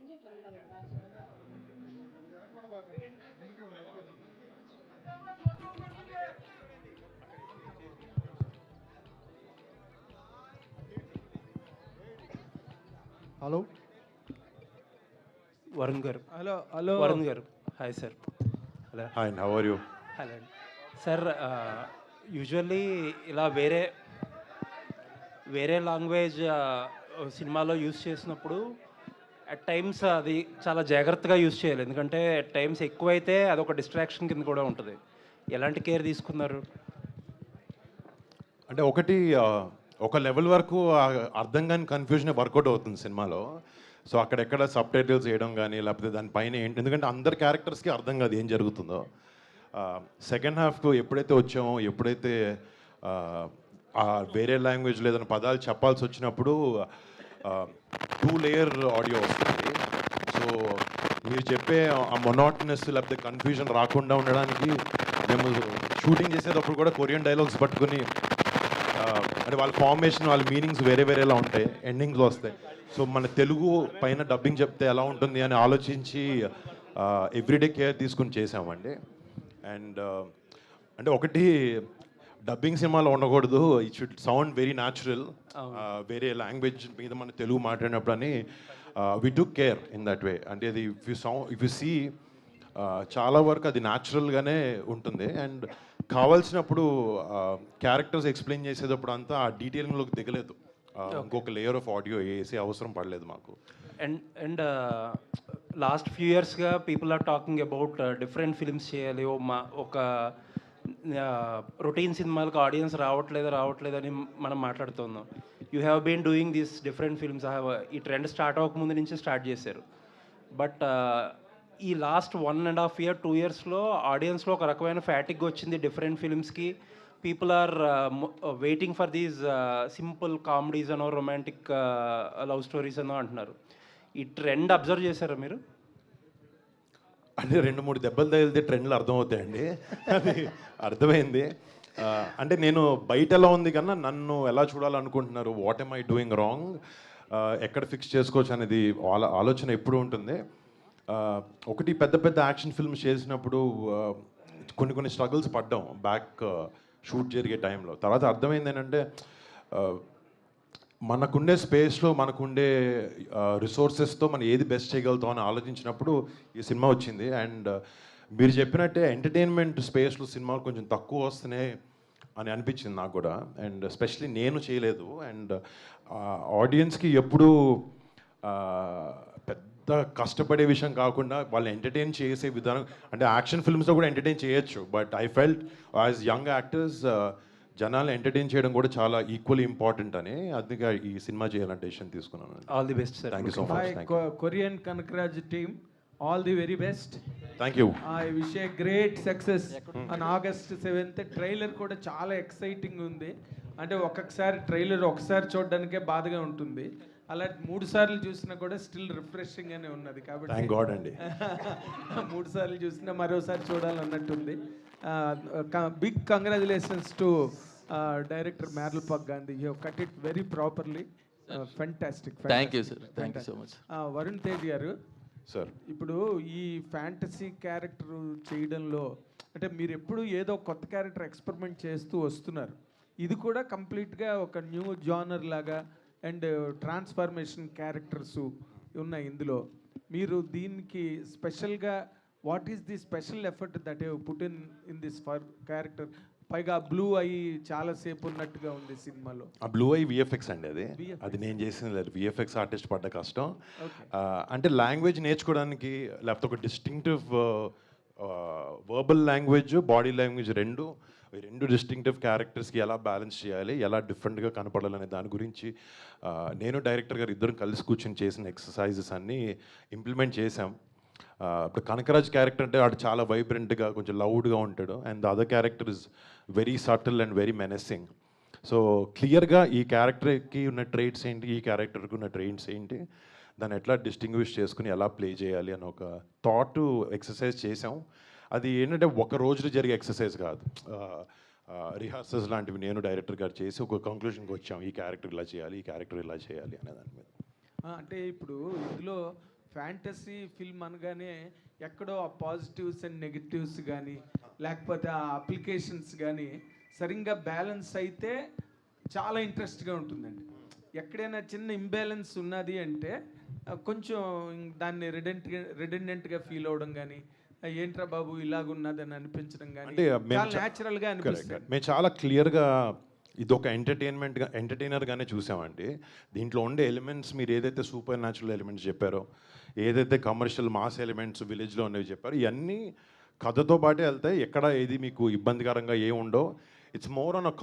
Hello Varun గారు. Hello hello Varun గారు. Hi sir. Hello. Hi, and how are you? Hello అండి. Sir, usually ఇలా వేరే వేరే లాంగ్వేజ్ సినిమాలో యూస్ చేసినప్పుడు అట్ టైమ్స్ అది చాలా జాగ్రత్తగా యూస్ చేయాలి. ఎందుకంటే అట్ టైమ్స్ ఎక్కువైతే అదొక డిస్ట్రాక్షన్ కింద కూడా ఉంటుంది. ఎలాంటి కేర్ తీసుకున్నారు? అంటే ఒకటి ఒక లెవెల్ వరకు అర్థం కాని కన్ఫ్యూజన్ వర్కౌట్ అవుతుంది సినిమాలో. సో అక్కడెక్కడ సబ్ టైటిల్స్ వేయడం కానీ లేకపోతే దానిపైన ఏంటి, ఎందుకంటే అందరి క్యారెక్టర్స్కి అర్థం కాదు ఏం జరుగుతుందో. సెకండ్ హాఫ్కు ఎప్పుడైతే వచ్చామో, ఎప్పుడైతే వేరే లాంగ్వేజ్లో ఏదైనా పదాలు చెప్పాల్సి వచ్చినప్పుడు 2-layer ఆడియో వస్తుంది. సో మీరు చెప్పే ఆ మొనాటనెస్ లేకపోతే కన్ఫ్యూజన్ రాకుండా ఉండడానికి మేము షూటింగ్ చేసేటప్పుడు కూడా కొరియన్ డైలాగ్స్ పట్టుకుని, అంటే వాళ్ళ ఫార్మేషన్, వాళ్ళ మీనింగ్స్ వేరే వేరేలా ఉంటాయి, ఎండింగ్స్లో వస్తాయి. సో మన తెలుగు పైన డబ్బింగ్ చెప్తే ఎలా ఉంటుంది అని ఆలోచించి ఎవ్రీడే కేర్ తీసుకుని చేసామండి. అండ్ అంటే ఒకటి, డబ్బింగ్ సినిమాలో ఉండకూడదు, it should sound very natural. వేరే లాంగ్వేజ్ మీద మన తెలుగు మాట్లాడినప్పుడు అని we took care in that way. అంటే అది ఇఫ్ యు సీ చాలా వరకు అది న్యాచురల్గానే ఉంటుంది. అండ్ కావాల్సినప్పుడు క్యారెక్టర్స్ ఎక్స్ప్లెయిన్ చేసేటప్పుడు అంతా ఆ డీటెయిలింగ్లోకి దిగలేదు. ఇంకొక లేయర్ ఆఫ్ ఆడియో వేసే అవసరం పడలేదు మాకు. అండ్ లాస్ట్ ఫ్యూ ఇయర్స్గా people are talking about different films చేయాలి. ఒక రొటీన్ సినిమాలకు ఆడియన్స్ రావట్లేదని మనం మాట్లాడుతున్నాం. You have been doing these different films. ఈ ట్రెండ్ స్టార్ట్ అవ్వకముందు నుంచి స్టార్ట్ చేశారు. బట్ ఈ లాస్ట్ 1.5 year 2 yearsలో ఆడియన్స్లో ఒక రకమైన ఫ్యాటిక్ వచ్చింది డిఫరెంట్ ఫిల్మ్స్కి. People are waiting for these simple comedies అనో, రొమాంటిక్ లవ్ స్టోరీస్ అనో అంటున్నారు. ఈ ట్రెండ్ అబ్జర్వ్ చేశారా మీరు? అంటే 2-3 దెబ్బలు తగిలితే ట్రెండ్లు అర్థమవుతాయండి. అది అర్థమైంది. అంటే నేను బయట ఎలా ఉంది కన్నా నన్ను ఎలా చూడాలనుకుంటున్నారు, what am I doing wrong, ఎక్కడ ఫిక్స్ చేసుకోవచ్చు అనేది ఆలోచన ఎప్పుడు ఉంటుంది. ఒకటి, పెద్ద పెద్ద యాక్షన్ ఫిల్మ్స్ చేసినప్పుడు కొన్ని స్ట్రగుల్స్ పడ్డాం బ్యాక్ షూట్ జరిగే టైంలో. తర్వాత అర్థమైంది ఏంటంటే, మనకుండే స్పేస్లో మనకుండే రిసోర్సెస్తో మనం ఏది బెస్ట్ చేయగలుగుతాం అని ఆలోచించినప్పుడు ఈ సినిమా వచ్చింది. అండ్ మీరు చెప్పినట్టే ఎంటర్టైన్మెంట్ స్పేస్లో సినిమాలు కొంచెం తక్కువ వస్తున్నాయి అని అనిపించింది నాకు కూడా. అండ్ ఎస్పెషలీ నేను చేయలేదు. అండ్ ఆడియన్స్కి ఎప్పుడూ పెద్ద కష్టపడే విషయం కాకుండా వాళ్ళు ఎంటర్టైన్ చేసే విధానం, అంటే యాక్షన్ ఫిల్మ్స్లో కూడా ఎంటర్టైన్ చేయొచ్చు, but I felt as young actors జనాలు ఎంటర్టైన్ చేయడం కూడా చాలా ఈక్వల్లీ ఇంపార్టెంట్ అని, అందుకే ఈ సినిమా చేయాలని డెసిషన్ తీసుకున్నాను. All the best sir. Thank you so much. Korean Kanakaraj team, all the very best. Thank you. I wish a great success on August 7th. Trailer కూడా చాలా ఎక్సైటింగ్ ఉంది. అంటే ఒక్కొక్కసారి ట్రైలర్ ఒకసారి చూడడానికే బాధగా ఉంటుంది, అలా 3 సార్లు చూసినా కూడా స్టిల్ రిఫ్రెషింగ్ అనే ఉన్నది. కాబట్టి థ్యాంక్ గాడ్ అండి. 3 సార్లు చూసినా మరోసారి చూడాలన్నట్టుంది. Big congratulations to director Merlapaka Gandhi. You have cut it very properly. Fantastic. Thank you sir. Thank you so much. Varun Tej గారు, సార్ ఇప్పుడు ఈ ఫ్యాంటసీ క్యారెక్టర్ చేయడంలో అంటే మీరు ఎప్పుడు ఏదో కొత్త క్యారెక్టర్ ఎక్స్పెరిమెంట్ చేస్తూ వస్తున్నారు. ఇది కూడా కంప్లీట్గా ఒక న్యూ జానర్ లాగా అండ్ ట్రాన్స్ఫర్మేషన్ క్యారెక్టర్స్ ఉన్నాయి ఇందులో. మీరు దీనికి స్పెషల్గా what is the special effort that you put in this for character? పైగా బ్లూ అయ్యి చాలాసేపు ఉన్నట్టుగా ఉంది సినిమాలో. ఆ బ్లూ ఐ విఎఫ్ఎక్స్ అండి. అది నేను చేసింది లేదు, విఎఫ్ఎక్స్ ఆర్టిస్ట్ పడ్డ కష్టం. అంటే లాంగ్వేజ్ నేర్చుకోవడానికి, లేకపోతే ఒక distinctive verbal language, body language రెండు డిస్టింక్టివ్ క్యారెక్టర్స్కి ఎలా బ్యాలెన్స్ చేయాలి, ఎలా డిఫరెంట్గా కనపడాలనే దాని గురించి నేను డైరెక్టర్ గారు ఇద్దరం కలిసి కూర్చొని చేసిన ఎక్సర్సైజెస్ అన్నీ ఇంప్లిమెంట్ చేసాం. ఇప్పుడు కనకరాజ్ క్యారెక్టర్ అంటే వాడు చాలా వైబ్రెంట్గా కొంచెం లౌడ్గా ఉంటాడు, and the other character is very subtle and very menacing. So క్లియర్గా ఈ క్యారెక్టర్కి ఉన్న ట్రైట్స్ ఏంటి, ఈ క్యారెక్టర్కి ఉన్న ట్రైట్స్ ఏంటి, దాన్ని ఎట్లా డిస్టింగ్విష్ చేసుకుని ఎలా ప్లే చేయాలి అని ఒక థాట్ ఎక్సర్సైజ్ చేసాం. అది ఏంటంటే ఒక రోజులో జరిగే ఎక్సర్సైజ్ కాదు, రిహార్సల్స్ లాంటివి నేను డైరెక్టర్ గారు చేసి ఒక కంక్లూషన్కి వచ్చాం, ఈ క్యారెక్టర్ ఇలా చేయాలి, ఈ క్యారెక్టర్ ఇలా చేయాలి అనే దాని మీద. అంటే ఇప్పుడు ఇందులో ఫ్యాంటసీ ఫిల్మ్ అనగానే ఎక్కడో ఆ పాజిటివ్స్ అండ్ నెగిటివ్స్ కానీ లేకపోతే ఆ అప్లికేషన్స్ కానీ సరిగ్గా బ్యాలెన్స్ అయితే చాలా ఇంట్రెస్ట్గా ఉంటుందండి. ఎక్కడైనా చిన్న ఇంబ్యాలెన్స్ ఉన్నది అంటే కొంచెం దాన్ని రిడెండెంట్గా ఫీల్ అవ్వడం కానీ ఏంట్రా బాబు ఇలాగున్నది అని అనిపించడం కానీ అంటే మేము చాలా న్యాచురల్గా అనిపిస్తుంది. మేము చాలా క్లియర్గా ఇది ఒక ఎంటర్టైనర్గానే చూసామండి. దీంట్లో ఉండే ఎలిమెంట్స్ మీరు ఏదైతే సూపర్ న్యాచురల్ ఎలిమెంట్స్ చెప్పారో, ఏదైతే కమర్షియల్ మాస్ ఎలిమెంట్స్ విలేజ్లో ఉన్నవి చెప్పారో, ఇవన్నీ కథతో పాటే వెళ్తాయి. ఎక్కడ ఏది మీకు ఇబ్బందికరంగా ఉండో. It's more on a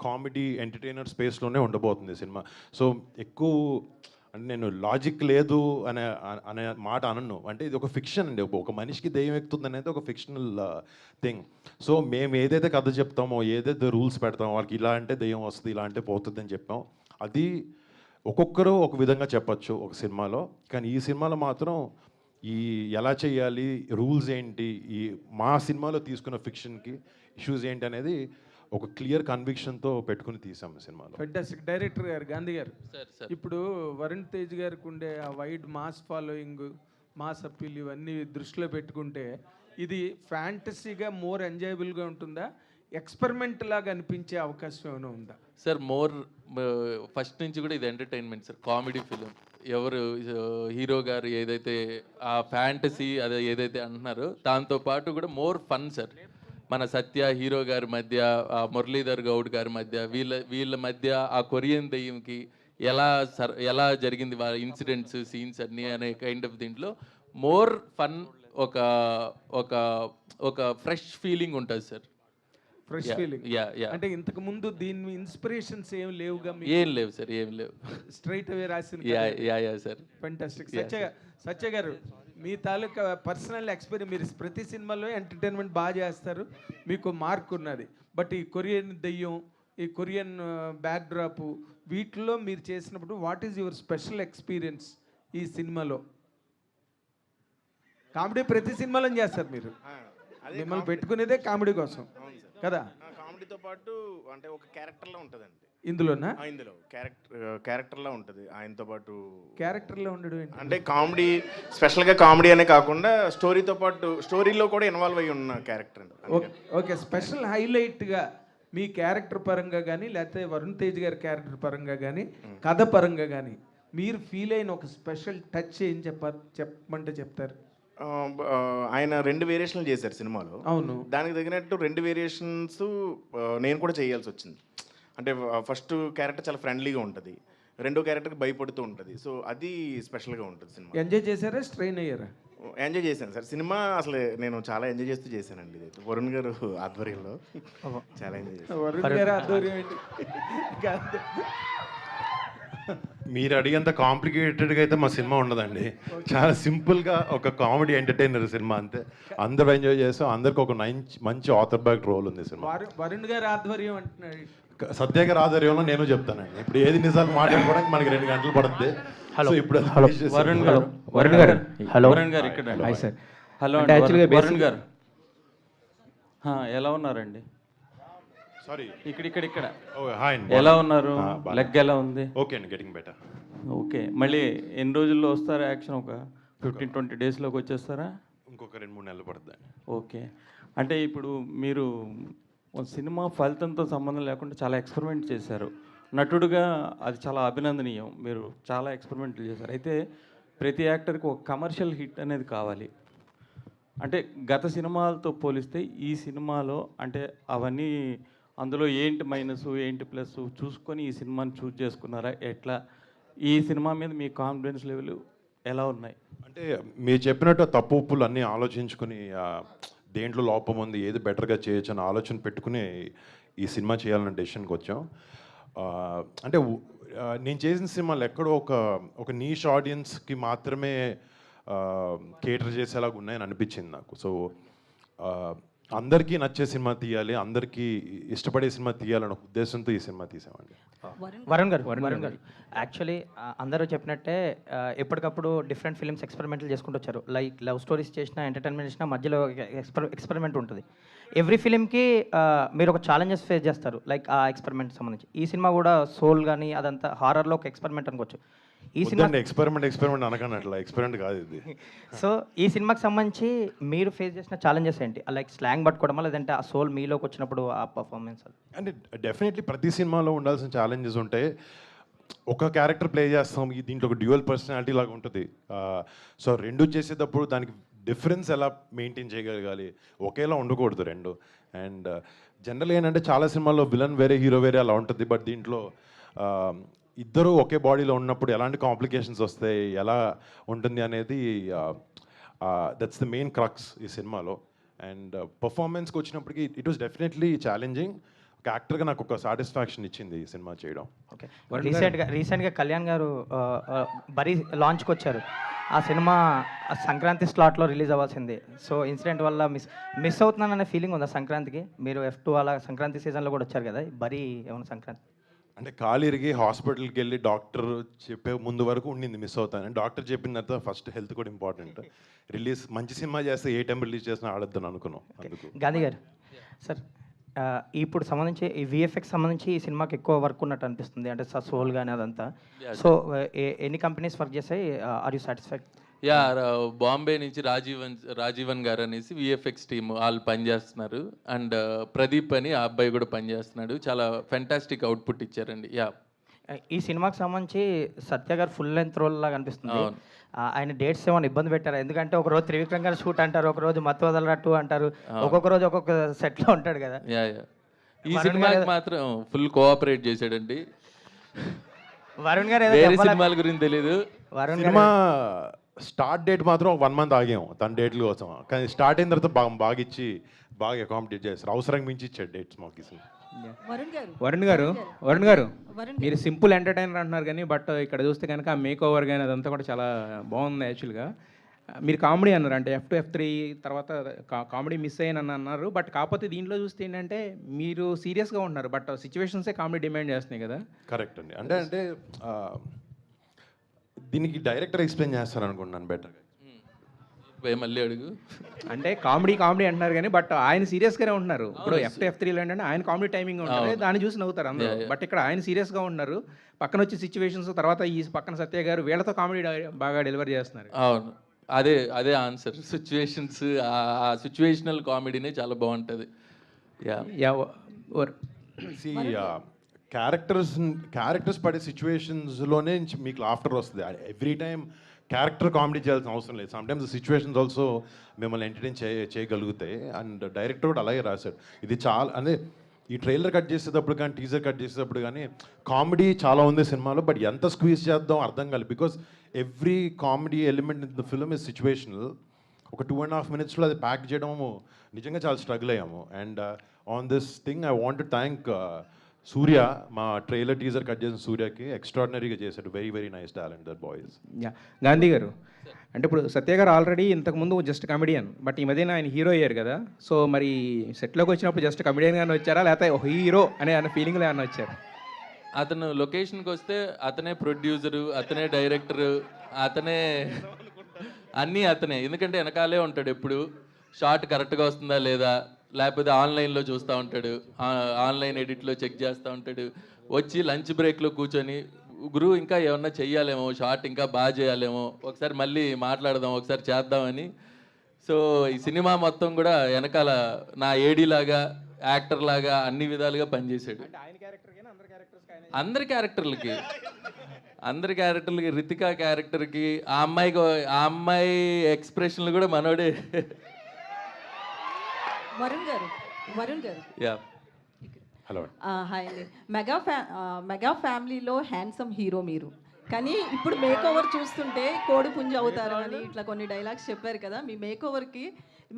comedy entertainer స్పేస్లోనే ఉండబోతుంది సినిమా. సో ఎక్కువ అంటే నేను లాజిక్ లేదు అనే మాట అనను. అంటే ఇది ఒక ఫిక్షన్ అండి. ఒక మనిషికి దెయ్యం ఎక్కుతుంది అనేది ఒక ఫిక్షనల్ థింగ్. సో మేము ఏదైతే కథ చెప్తామో, ఏదైతే రూల్స్ పెడతామో, వాళ్ళకి ఇలా అంటే దెయ్యం వస్తుంది, ఇలా అంటే పోతుంది అని చెప్పాం. అది ఒక్కొక్కరు ఒక విధంగా చెప్పచ్చు ఒక సినిమాలో. కానీ ఈ సినిమాలో మాత్రం ఈ ఎలా చేయాలి, రూల్స్ ఏంటి, ఈ మా సినిమాలో తీసుకున్న ఫిక్షన్కి ఇష్యూస్ ఏంటి అనేది ఒక క్లియర్ కన్విక్షన్తో పెట్టుకుని తీసాం సినిమాలో. ఫెంటాస్టిక్. డైరెక్టర్ గారు గాంధీ గారు, ఇప్పుడు వరుణ్ తేజ్ గారికి ఉండే ఆ wide mass following, mass appeal ఇవన్నీ దృష్టిలో పెట్టుకుంటే ఇది ఫ్యాంటసీగా మోర్ ఎంజాయబుల్గా ఉంటుందా, ఎక్స్పెరిమెంట్ లాగా అనిపించే అవకాశం ఏమైనా ఉందా? సార్ మోర్ ఫస్ట్ నుంచి కూడా ఇది ఎంటర్టైన్మెంట్ సార్, కామెడీ ఫిలిం. ఎవరు హీరో గారు ఏదైతే ఆ ఫ్యాంటసీ అది ఏదైతే అంటున్నారో దాంతో పాటు కూడా మోర్ ఫన్ సార్. మన సత్య హీరో గారి మధ్య, మురళీధర్ గౌడ్ గారి మధ్య, వీళ్ళ మధ్య ఆ కొరియన్ దెయ్యంకి ఎలా జరిగింది వాళ్ళ ఇన్సిడెంట్స్, సీన్స్ అన్నీ అనే కైండ్ ఆఫ్ దీంట్లో మోర్ ఫన్, ఒక ఒక ఒక ఫ్రెష్ ఫీలింగ్ ఉంటుంది సార్. Fresh feeling. అంటే ఇంతకు ముందు దీని ఇన్స్పిరేషన్స్ ఏం లేవుగా? ఏం లేవు సార్, ఏం లేవు. స్ట్రైట్ అవే రాసింది. Sir fantastic. సత్య గారు, మీ తాలూకా పర్సనల్ ఎక్స్పీరియన్స్, మీరు ప్రతి సినిమాలో ఎంటర్టైన్మెంట్ బాగా చేస్తారు, మీకు మార్క్ ఉన్నది. బట్ ఈ కొరియన్ దెయ్యం, ఈ కొరియన్ బ్యాక్ డ్రాప్, వీటిలో మీరు చేసినప్పుడు what is your special experience ఈ సినిమాలో? కామెడీ ప్రతి సినిమాలో చేస్తారు మీరు, మిమ్మల్ని పెట్టుకునేదే కామెడీ కోసం కదా? కామెడీతో పాటు అంటే ఒక క్యారెక్టర్లో ఉంటుందండి ఇందులోనా? ఇందులో క్యారెక్టర్లో ఉంటుంది. ఆయనతో పాటు క్యారెక్టర్లో ఉండడం ఏంటి అంటే కామెడీ, స్పెషల్గా కామెడీ అనే కాకుండా స్టోరీతో పాటు స్టోరీలో కూడా ఇన్వాల్వ్ అయ్యి ఉన్న క్యారెక్టర్ అండి. ఓకే. స్పెషల్ హైలైట్గా మీ క్యారెక్టర్ పరంగా కానీ, లేకపోతే వరుణ్ తేజ్ గారి క్యారెక్టర్ పరంగా కానీ, కథ పరంగా కానీ మీరు ఫీల్ అయిన ఒక స్పెషల్ టచ్ ఏం చెప్పమంటే చెప్తారు? ఆయన 2 వేరియేషన్లు చేశారు సినిమాలో. అవును. దానికి తగినట్టు 2 వేరియేషన్స్ నేను కూడా చేయాల్సి వచ్చింది. అంటే ఫస్ట్ క్యారెక్టర్ చాలా ఫ్రెండ్లీగా ఉంటుంది, రెండో క్యారెక్టర్కి భయపడుతూ ఉంటుంది. సో అది స్పెషల్గా ఉంటుంది సినిమా. ఎంజాయ్ చేశారా, స్ట్రెయిన్ అయ్యారా? ఎంజాయ్ చేశాను సార్. సినిమా అసలు నేను చాలా ఎంజాయ్ చేస్తూ చేశానండి. ఇది వరుణ్ గారు ఆధ్వర్యంలో చాలా ఎంజాయ్ చేశాను. వరుణ్ గారి ఆధ్వర్యం ఏంటి? మీరు అడిగేంత కాంప్లికేటెడ్గా అయితే మా సినిమా ఉండదండి. చాలా సింపుల్గా ఒక కామెడీ ఎంటర్టైనర్ సినిమా, అంతే. అందరూ ఎంజాయ్ చేస్తాం. అందరికి ఒక మంచి ఆథర్ బ్యాక్ రోల్ ఉంది సినిమా. వరుణ్ గారి ఆధ్వర్యం అంటున్నాడు. సత్య గారి ఆధ్వర్యంలో నేను చెప్తానండి. ఇప్పుడు ఏది నిజాలు మాట్లాడుకోవడానికి మనకి 2 గంటలు పడుతుంది. హలో ఇప్పుడు వరుణ్ గారు ఇక్కడ. Hi sir. హలో అంటే యాక్చువల్గా వరుణ్ గారు ఎలా ఉన్నారండి? సారీ, ఇక్కడ హాయ్, ఎలా ఉన్నారు? లెగ్ ఎలా ఉంది? ఓకే అండి, గెటింగ్ బెటర్. ఓకే. మళ్ళీ ఎన్ని రోజుల్లో వస్తారా యాక్షన్? ఒక 15-20 డేస్లోకి వచ్చేస్తారా? ఇంకొక 2-3 నెలలు పడుతుంది. ఓకే. అంటే ఇప్పుడు మీరు సినిమా ఫలితంతో సంబంధం లేకుండా చాలా ఎక్స్పెరిమెంట్ చేశారు. నటుడుగా అది చాలా అభినందనీయం. మీరు చాలా ఎక్స్పెరిమెంట్లు చేశారు. అయితే ప్రతి యాక్టర్కి ఒక కమర్షియల్ హిట్ అనేది కావాలి. అంటే గత సినిమాలతో పోలిస్తే ఈ సినిమాలో అంటే అవన్నీ అందులో ఏంటి మైనస్ ఏంటి ప్లస్ చూసుకొని ఈ సినిమాని చూస్ చేసుకున్నారా? ఎట్లా ఈ సినిమా మీద మీ కాన్ఫిడెన్స్ లెవెల్ ఎలా ఉన్నాయి? అంటే మీరు చెప్పినట్టు తప్పు ఉప్పులు అన్నీ ఆలోచించుకుని దేంట్లో లోపం ఉంది, ఏది బెటర్గా చేయొచ్చు అని ఆలోచన పెట్టుకుని ఈ సినిమా చేయాలన్న డెసిషన్కి వచ్చాం. అంటే నేను చేసిన సినిమాలు ఎక్కడో ఒక నీష్ ఆడియన్స్కి మాత్రమే కేటర్ చేసేలాగా ఉన్నాయని అనిపించింది నాకు. సో అందరికీ నచ్చే సినిమా తీయాలి, అందరికీ ఇష్టపడే సినిమా తీయాలనే ఉద్దేశంతో ఈ సినిమా తీసామండి. వరుణ్ గారు యాక్చువల్లీ అందరూ చెప్పినట్టే ఎప్పటికప్పుడు డిఫరెంట్ ఫిల్మ్స్ ఎక్స్పెరిమెంట్లు చేసుకుంటూ వచ్చారు. లైక్ లవ్ స్టోరీస్ చేసినా, ఎంటర్టైన్మెంట్ చేసినా మధ్యలో ఎక్స్పెరిమెంట్ ఉంటుంది. ఎవ్రీ ఫిలింకి మీరు ఒక ఛాలెంజెస్ ఫేస్ చేస్తారు, లైక్ ఆ ఎక్స్పెరిమెంట్ సంబంధించి. ఈ సినిమా కూడా సోల్ కానీ అదంతా హారర్లో ఒక ఎక్స్పెరిమెంట్ అనుకోవచ్చు. ఈ సినిమా ఎక్స్పెరిమెంట్ అనకన్నట్లా, ఎక్స్పెరిమెంట్ కాదు ఇది. సో ఈ సినిమాకి సంబంధించి మీరు ఫేస్ చేసిన ఛాలెంజెస్ ఏంటి? లైక్ స్లాంగ్ పట్టుకోవడమా, లేదంటే ఆ సోల్ మీలోకి వచ్చినప్పుడు ఆ పర్ఫార్మెన్స్? అంటే డెఫినెట్లీ ప్రతి సినిమాలో ఉండాల్సిన ఛాలెంజెస్ ఉంటాయి. ఒక క్యారెక్టర్ ప్లే చేస్తాం, దీంట్లో ఒక డ్యూయల్ పర్సనాలిటీ లాగా ఉంటుంది. సో రెండు చేసేటప్పుడు దానికి డిఫరెన్స్ ఎలా మెయింటైన్ చేయగలగాలి, ఒకేలా ఉండకూడదు రెండు. అండ్ జనరల్ ఏంటంటే చాలా సినిమాల్లో విలన్ వేరే, హీరో వేరే అలా ఉంటుంది. బట్ దీంట్లో ఇద్దరు ఒకే బాడీలో ఉన్నప్పుడు ఎలాంటి కాంప్లికేషన్స్ వస్తాయి, ఎలా ఉంటుంది అనేది దట్స్ ద మెయిన్ క్రక్స్ ఈ సినిమాలో. అండ్ పర్ఫార్మెన్స్కి వచ్చినప్పటికీ ఇట్ వాస్ డెఫినెట్లీ ఛాలెంజింగ్. ఒక యాక్టర్గా నాకు ఒక సాటిస్ఫాక్షన్ ఇచ్చింది ఈ సినిమా చేయడం. ఓకే, రీసెంట్గా కళ్యాణ్ గారు బరీ లాంచ్కి వచ్చారు. ఆ సినిమా సంక్రాంతి స్లాట్లో రిలీజ్ అవ్వాల్సింది. సో ఇన్సిడెంట్ వల్ల మిస్ అవుతున్నాననే ఫీలింగ్ ఉందా సంక్రాంతికి? మీరు F2 అలా సంక్రాంతి సీజన్లో కూడా వచ్చారు కదా, బరీ ఏమన్నా సంక్రాంతి? అంటే కాలిరిగి హాస్పిటల్కి వెళ్ళి డాక్టర్ చెప్పే ముందు వరకు ఉండింది మిస్ అవుతాను. డాక్టర్ చెప్పిన తర్వాత ఫస్ట్ హెల్త్ కూడా ఇంపార్టెంట్. రిలీజ్ మంచి సినిమా చేస్తే ఏ టైం రిలీజ్ చేసినా ఆడొద్దని అనుకున్నాం. అందుకు గాంధీ గారు సార్, ఇప్పుడు సంబంధించి ఈ VFX సంబంధించి ఈ సినిమాకి ఎక్కువ వర్క్ ఉన్నట్టు అనిపిస్తుంది, అంటే సోల్ కానీ అదంతా. సో ఎన్ని కంపెనీస్ వర్క్ చేసాయి? Are you satisfied? Yeah, Bombay నుంచి రాజీవన్ గారు అనేసి VFX టీమ్ వాళ్ళు పనిచేస్తున్నారు. అండ్ ప్రదీప్ అని ఆ అబ్బాయి కూడా పనిచేస్తున్నాడు. చాలా ఫెంటాస్టిక్ అవుట్పుట్ ఇచ్చారండి. యా, ఈ సినిమాకి సంబంధించి సత్య గారు ఫుల్ లెంత్ రోల్ లాగా అనిపిస్తుంది. ఆయన డేట్స్ ఏమైనా ఇబ్బంది పెట్టారు? ఎందుకంటే ఒక రోజు త్రివిక్రమ్ గారు షూట్ అంటారు, ఒక రోజు మత్తు వదలరట్టు అంటారు, ఒక్కొక్క రోజు ఒక్కొక్క సెట్లో ఉంటాడు కదా. యా, ఈ సినిమాకి మాత్రం ఫుల్ కోఆపరేట్ చేశాడండి. వరుణ్ గారు వేరే సినిమాల గురించి తెలీదు. సినిమా స్టార్ట్ డేట్ మాత్రం 1 month ఆగాము తన డేట్ల కోసం. కానీ స్టార్ట్ అయిన తర్వాత బాగా ఇచ్చి బాగా అకామిడేట్ చేస్తారు. అవసరం మించి ఇచ్చాడు డేట్స్ మాకు. వరుణ్ గారు మీరు సింపుల్ ఎంటర్టైనర్ అంటున్నారు కానీ బట్ ఇక్కడ చూస్తే కనుక మేక్ ఓవర్ కానీ అదంతా కూడా చాలా బాగుంది. యాక్చువల్గా మీరు కామెడీ అన్నారు, అంటే F2 F3 తర్వాత కామెడీ మిస్ అయ్యానని అన్నారు. బట్ కాకపోతే దీంట్లో చూస్తే ఏంటంటే మీరు సీరియస్గా ఉంటున్నారు, బట్ సిచ్యువేషన్సే కామెడీ డిమాండ్ చేస్తున్నాయి కదా. కరెక్ట్ అండి. అంటే దీనికి డైరెక్టర్ ఎక్స్ప్లెయిన్ చేస్తారు అనుకుంటున్నాను బెటర్గా. మళ్ళీ అడుగు. అంటే కామెడీ అంటున్నారు కానీ బట్ ఆయన సీరియస్గానే ఉంటున్నారు. ఇప్పుడు F2 F3 ఏంటంటే ఆయన కామెడీ టైమింగ్ ఉంటుంది, దాన్ని చూసి నవ్వుతారు అందరూ. బట్ ఇక్కడ ఆయన సీరియస్గా ఉంటున్నారు. పక్కన వచ్చి సిచ్యువేషన్స్ తర్వాత ఈ పక్కన సత్య గారు వీళ్ళతో కామెడీ బాగా డెలివర్ చేస్తున్నారు. అవును, అదే ఆన్సర్. సిచ్యువేషన్స్, ఆ సిచ్యువేషనల్ కామెడీనే చాలా బాగుంటుంది. క్యారెక్టర్స్ పడే సిచ్యువేషన్స్లోనే మీకు లాఫ్టర్ వస్తుంది. ఎవ్రీ టైం క్యారెక్టర్ కామెడీ చేయాల్సిన అవసరం లేదు. సమ్టైమ్స్ సిచ్యువేషన్స్ ఆల్సో మిమ్మల్ని ఎంటర్టైన్ చేయగలుగుతాయి. అండ్ డైరెక్టర్ కూడా అలాగే రాశాడు. ఇది చాలా అంటే ఈ ట్రైలర్ కట్ చేసేటప్పుడు కానీ టీజర్ కట్ చేసేటప్పుడు కానీ కామెడీ చాలా ఉంది సినిమాలో, బట్ ఎంత స్క్వీజ్ చేద్దాం అర్థం కాదు. Because every comedy element in the film is situational. ఒక 2.5 minutes అది ప్యాక్ చేయడము నిజంగా చాలా స్ట్రగుల్ అయ్యాము. And on this thing I want to thank Surya, మా ట్రైలర్ టీజర్ కట్ చేసిన సూర్యకి ఎక్స్ట్రాడినరీగా చేశాడు. Very very nice talent that boys. Gandhi గారు, అంటే ఇప్పుడు సత్య గారు ఆల్రెడీ ఇంతకుముందు జస్ట్ కమెడియన్, బట్ ఈ మధ్యన ఆయన హీరో అయ్యారు కదా. సో మరి సెట్లోకి వచ్చినప్పుడు జస్ట్ కమెడియన్ గానే వచ్చారా, లేకపోతే హీరో అనే ఫీలింగ్లో ఏమైనా వచ్చారు? అతను లొకేషన్కి వస్తే అతనే ప్రొడ్యూసరు, అతనే డైరెక్టరు, అతనే అన్నీ అతనే. ఎందుకంటే వెనకాలే ఉంటాడు ఎప్పుడు. షార్ట్ కరెక్ట్గా వస్తుందా లేదా, లేకపోతే ఆన్లైన్లో చూస్తూ ఉంటాడు, ఆన్లైన్ ఎడిట్లో చెక్ చేస్తూ ఉంటాడు. వచ్చి లంచ్ బ్రేక్లో కూర్చొని గురు ఇంకా ఏమన్నా చెయ్యాలేమో, షార్ట్ ఇంకా బాగా చేయాలేమో, ఒకసారి మళ్ళీ మాట్లాడదాం, ఒకసారి చేద్దామని. సో ఈ సినిమా మొత్తం కూడా వెనకాల నా ఏడీ లాగా, యాక్టర్ లాగా అన్ని విధాలుగా పనిచేశాడు. అందరి క్యారెక్టర్లకి రితికా క్యారెక్టర్కి, ఆ అమ్మాయి ఎక్స్ప్రెషన్లు కూడా మనోడే. వరుణ్ గారు యా, హలో. హాయ్ అండి. మెగా ఫ్యామిలీలో హ్యాండ్సమ్ హీరో మీరు, కానీ ఇప్పుడు మేక్ ఓవర్ చూస్తుంటే కోడి పుంజ అవుతారు అని ఇట్లా కొన్ని డైలాగ్స్ చెప్పారు కదా. మీ మేక్ ఓవర్కి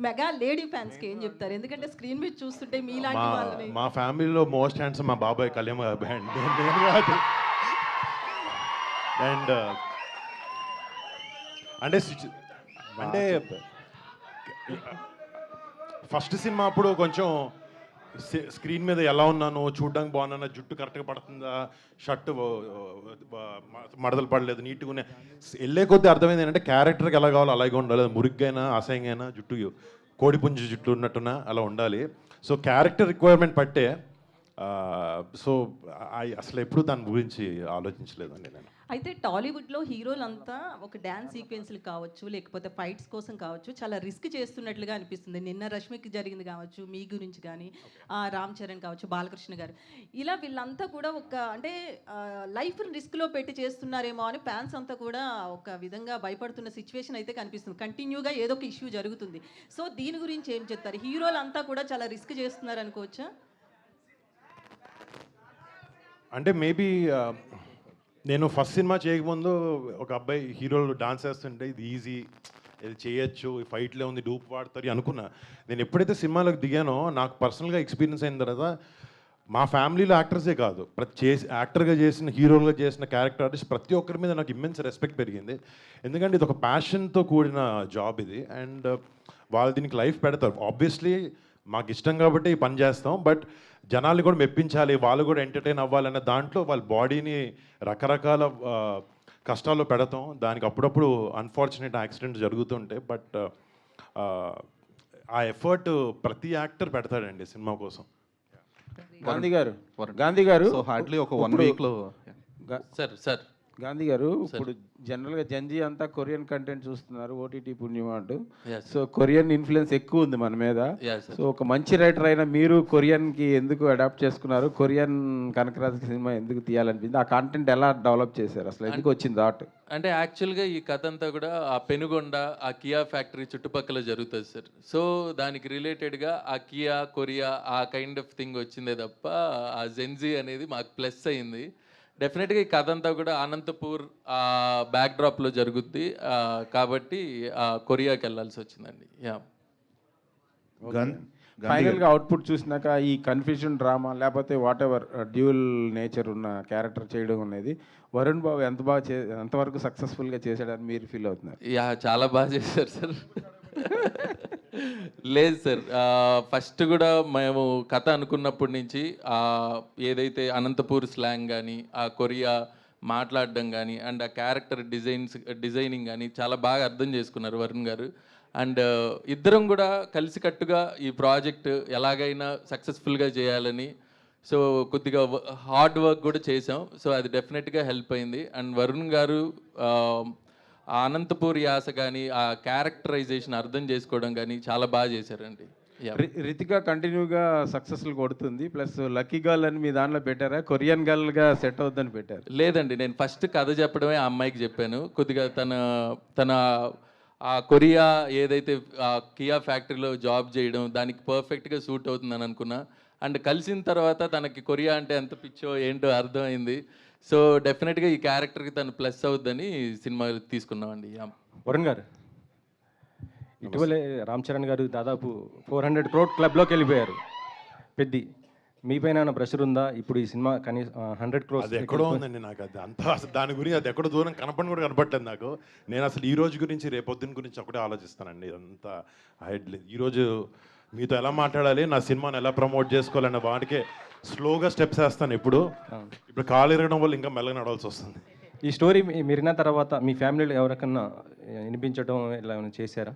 మెగా లేడీ ఫ్యాన్స్కి ఏం చెప్తారు? ఎందుకంటే స్క్రీన్ మీద చూస్తుంటే మీలాంటి వాళ్ళని. మా ఫ్యామిలీలో మోస్ట్ హ్యాండ్సమ్ మా బాబాయ్ కళ్యాణ్ బ్యాండ్. అండ్ అంటే ఫస్ట్ సినిమా అప్పుడు కొంచెం స్క్రీన్ మీద ఎలా ఉన్నాను, చూడడానికి బాగున్నా, జుట్టు కరెక్ట్గా పడుతుందా, షర్ట్ మడతలు పడలేదు, నీట్గా ఉన్నాయి. వెళ్ళే కొద్దీ అర్థమైంది ఏంటంటే క్యారెక్టర్కి ఎలా కావాలో అలాగే ఉండాలి. మురిగ్గైనా అసహ్యంగా జుట్టు కోడిపుంజు జుట్టు ఉన్నట్టున అలా ఉండాలి. సో క్యారెక్టర్ రిక్వైర్మెంట్ పట్టే. సో అసలు ఎప్పుడు దాని గురించి ఆలోచించలేదండి నేను. అయితే టాలీవుడ్లో హీరోలంతా ఒక డ్యాన్స్ సీక్వెన్స్లు కావచ్చు, లేకపోతే ఫైట్స్ కోసం కావచ్చు, చాలా రిస్క్ చేస్తున్నట్లుగా అనిపిస్తుంది. నిన్న రష్మికి జరిగింది కావచ్చు, మీ గురించి కానీ, రామ్ చరణ్ కావచ్చు, బాలకృష్ణ గారు, ఇలా వీళ్ళంతా కూడా ఒక అంటే లైఫ్ని రిస్క్లో పెట్టి చేస్తున్నారేమో అని ఫ్యాన్స్ అంతా కూడా ఒక విధంగా భయపడుతున్న సిచ్యువేషన్ అయితే కనిపిస్తుంది. కంటిన్యూగా ఏదో ఒక ఇష్యూ జరుగుతుంది. సో దీని గురించి ఏం చెప్తారు? హీరోలంతా కూడా చాలా రిస్క్ చేస్తున్నారు అనుకోవచ్చా? అంటే మేబీ నేను ఫస్ట్ సినిమా చేయకముందు ఒక అబ్బాయి హీరోలు డాన్స్ చేస్తుంటే ఇది ఈజీ, ఇది చేయొచ్చు, ఈ ఫైట్లో ఉంది, డూప్ వాడతారు అనుకున్నా. నేను ఎప్పుడైతే సినిమాలోకి దిగానో నాకు పర్సనల్గా ఎక్స్పీరియన్స్ అయిన తర్వాత మా ఫ్యామిలీలో యాక్టర్సే కాదు, యాక్టర్గా చేసిన, హీరోలుగా చేసిన క్యారెక్టర్ ఆర్టిస్ట్ ప్రతి ఒక్కరి మీద నాకు ఇమ్మెన్స్ రెస్పెక్ట్ పెరిగింది. ఎందుకంటే ఇది ఒక ప్యాషన్తో కూడిన జాబ్ ఇది. అండ్ వాళ్ళు దీనికి లైఫ్ పెడతారు. ఆబ్వియస్లీ మాకు ఇష్టం కాబట్టి ఈ పని చేస్తాం, బట్ జనాల్ని కూడా మెప్పించాలి, వాళ్ళు కూడా ఎంటర్టైన్ అవ్వాలనే దాంట్లో వాళ్ళ బాడీని రకరకాల కష్టాల్లో పెడతాం. దానికి అప్పుడప్పుడు అన్ఫార్చునేట్ యాక్సిడెంట్ జరుగుతుంటాయి, బట్ ఆ ఎఫర్ట్ ప్రతి యాక్టర్ పెడతాడండి సినిమా కోసం. గాంధీ గారు సో హార్డ్లీ ఒక 1 వీక్లో సార్ గాంధీ గారు ఇప్పుడు జనరల్గా జంజీ అంతా కొరియన్ కంటెంట్ చూస్తున్నారు, ఓటీటీ పుణ్యం అంటూ. సో కొరియన్ ఇన్ఫ్లుయెన్స్ ఎక్కువ ఉంది మన మీద. సో ఒక మంచి రైటర్ అయినా మీరు కొరియన్కి ఎందుకు అడాప్ట్ చేసుకున్నారు? కొరియన్ కనకరాజ్ సినిమా ఎందుకు తీయాలనిపించింది? ఆ కంటెంట్ ఎలా డెవలప్ చేశారు? అసలు ఎందుకు వచ్చింది థాట్? అంటే యాక్చువల్గా ఈ కథ అంతా కూడా ఆ పెనుగొండ, ఆ కియా ఫ్యాక్టరీ చుట్టుపక్కల జరుగుతుంది సార్. సో దానికి రిలేటెడ్గా ఆ కియా, కొరియా ఆ కైండ్ ఆఫ్ థింగ్ వచ్చిందే తప్ప ఆ జెన్జీ అనేది మాకు ప్లస్ అయింది. డెఫినెట్గా ఈ కథ అంతా కూడా అనంతపూర్ బ్యాక్డ్రాప్లో జరుగుద్ది కాబట్టి కొరియాకి వెళ్ళాల్సి వచ్చిందండి. యా, ఫైనల్గా అవుట్పుట్ చూసినాక ఈ కన్ఫ్యూజన్ డ్రామా లేకపోతే వాట్ ఎవర్ డ్యూల్ నేచర్ ఉన్న క్యారెక్టర్ చేయడం అనేది వరుణ్ బాబు ఎంతవరకు సక్సెస్ఫుల్గా చేశాడని మీరు ఫీల్ అవుతున్నారు? యా, చాలా బాగా చేశారు సార్. లేదు సార్, ఫస్ట్ కూడా మేము కథ అనుకున్నప్పటి నుంచి ఏదైతే అనంతపూర్ స్లాంగ్ కానీ, ఆ కొరియా మాట్లాడడం కానీ, అండ్ ఆ క్యారెక్టర్ డిజైనింగ్ కానీ చాలా బాగా అర్థం చేసుకున్నారు వరుణ్ గారు. అండ్ ఇద్దరం కూడా కలిసికట్టుగా ఈ ప్రాజెక్ట్ ఎలాగైనా సక్సెస్ఫుల్గా చేయాలని సో కొద్దిగా హార్డ్ వర్క్ కూడా చేసాం. సో అది డెఫినెట్గా హెల్ప్ అయింది. అండ్ వరుణ్ గారు ఆ అనంతపూర్ యాస కానీ, ఆ క్యారెక్టరైజేషన్ అర్థం చేసుకోవడం కానీ చాలా బాగా చేశారండి. రితిక కంటిన్యూగా సక్సెస్ఫుల్ కొడుతుంది, ప్లస్ లక్కీ గర్ల్ అని మీ దాంట్లో పెట్టారా? కొరియన్ గర్ల్గా సెట్ అవుద్దని పెట్టారు? లేదండి, నేను ఫస్ట్ కథ చెప్పడమే ఆ అమ్మాయికి చెప్పాను. కొద్దిగా తన ఆ కొరియా ఏదైతే కియా ఫ్యాక్టరీలో జాబ్ చేయడం దానికి పర్ఫెక్ట్గా సూట్ అవుతుందని అనుకున్నా. అండ్ కలిసిన తర్వాత తనకి కొరియా అంటే ఎంత పిచ్చో ఏంటో అర్థమైంది. సో డెఫినెట్గా ఈ క్యారెక్టర్కి తను ప్లస్ అవుద్దని సినిమా తీసుకున్నామండి. వరుణ్ గారు, ఇటీవలే రామ్ చరణ్ గారు దాదాపు 400 crore క్లబ్లోకి వెళ్ళిపోయారు. పెద్ది మీ పైన ప్రెషర్ ఉందా ఇప్పుడు ఈ సినిమా? కనీసం 100 crores అది ఎక్కడో ఉందండి. నాకు అది అంతా అసలు దాని గురించి అది ఎక్కడో దూరం కనపడి కూడా కనపడలేదు నాకు. నేను అసలు ఈ రోజు గురించి, రేపొద్దున గురించి ఒకటే ఆలోచిస్తానండి. అంతా ఈరోజు మీతో ఎలా మాట్లాడాలి, నా సినిమాని ఎలా ప్రమోట్ చేసుకోవాలన్న వాటికే స్లోగా స్టెప్స్ వేస్తాను. ఇప్పుడు కాలు ఎరగడం వల్ల ఇంకా మెల్లగా నడవాల్సి వస్తుంది. ఈ స్టోరీ మీరు విన్న తర్వాత మీ ఫ్యామిలీలో ఎవరికన్నా వినిపించడం ఇలా ఏమైనా చేశారా?